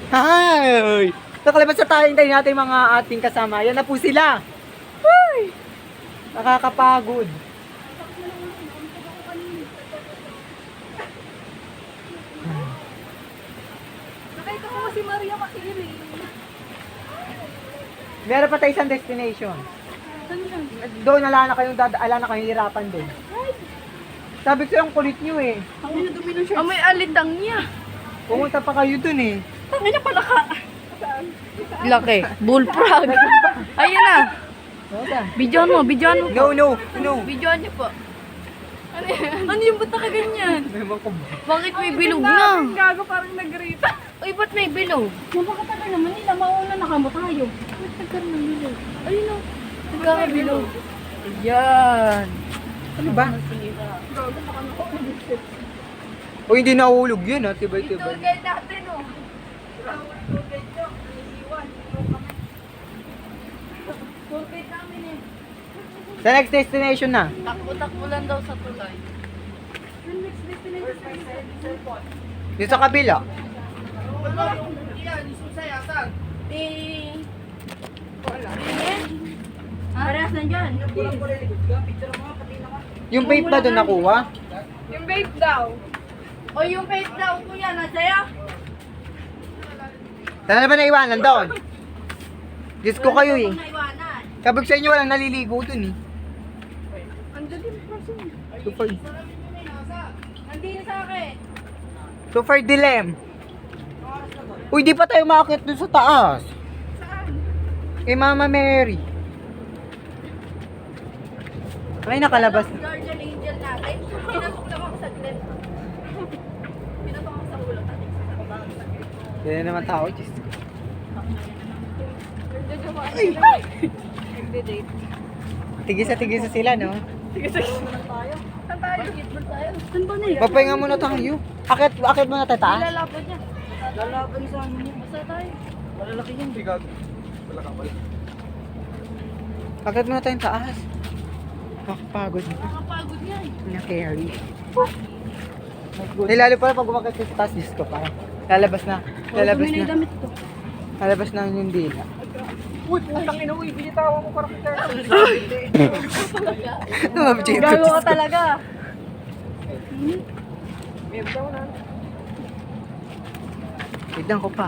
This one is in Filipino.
Hi! Nakalabas na tayo, hintayin natin mga ating kasama. Yan na po sila. Hi! Nakakapagod. Nakita ko si Maria Makiri. Meron pa tayo isang destination. Saan yan? Doon, ala na kayong hirapan din. Sabi ko yung kulit nyo eh. Ang ina dumi ng shirt. May alindang niya. Pumunta pa kayo dun eh. Tangin na pala ka. Laki. Bullfrog. Ayun na. Bidyoan mo. No. Bidyoan niyo po. Ano yung ba't nakaganyan? Ewan ko ba? Bakit may bilog na? Gago, parang nagrita. Uy, ba't may bilog? Napakatagal naman nila, mauna na kamo tayo. Ba't nagkaroon ng bilog? Ayun o. Nagkakabilog. Ayan. Ano ba? Gago, baka nakukulit. O hindi nahulog yun ha, tibay-tibay. Tour guide natin o. Tour guide namin eh. Sa next destination na. Takbo-takbo lang daw sa tulay. Dito sa kabila. Eh. Wala. Parehas nandyan. Yung vape ba doon nakuha? Yung vape daw. O yung vape daw kuya, nasaya? Saan na ba naiwanan doon? Diyos ko kayo eh. Naiwanan. Sabi ko sa inyo walang naliligo doon eh. Andun din person. Super, Nandito sa akin. super dilem. Uy, di pa tayo makakit doon sa taas. Kay Mama Mary. Ay, nakalabas. Guardian angel natin. Pinatok lang ako saglit. Pinatok ako sa ulo. Yan naman tao, Diyos ko. Nagde-date. Tigisa sila, no? Saan tayo? Basketball tayo. Saan ba na eh? Papahinga muna tayo. Akit muna tayo taas. Lalaban niya. Lalaban sa ano niya. Basta tayo. Malalaki yan. Akit muna tayong taas. Nakapagod. Nakapagod yan. Na-carry. Lalo pala pag umakit sa taas, Diyos ko parang lalabas na. damit ko. Lalabas na yung dila. Uy, putang ina, uy, binitawan ko parang kita. Gago ka talaga. Tignan ko pa.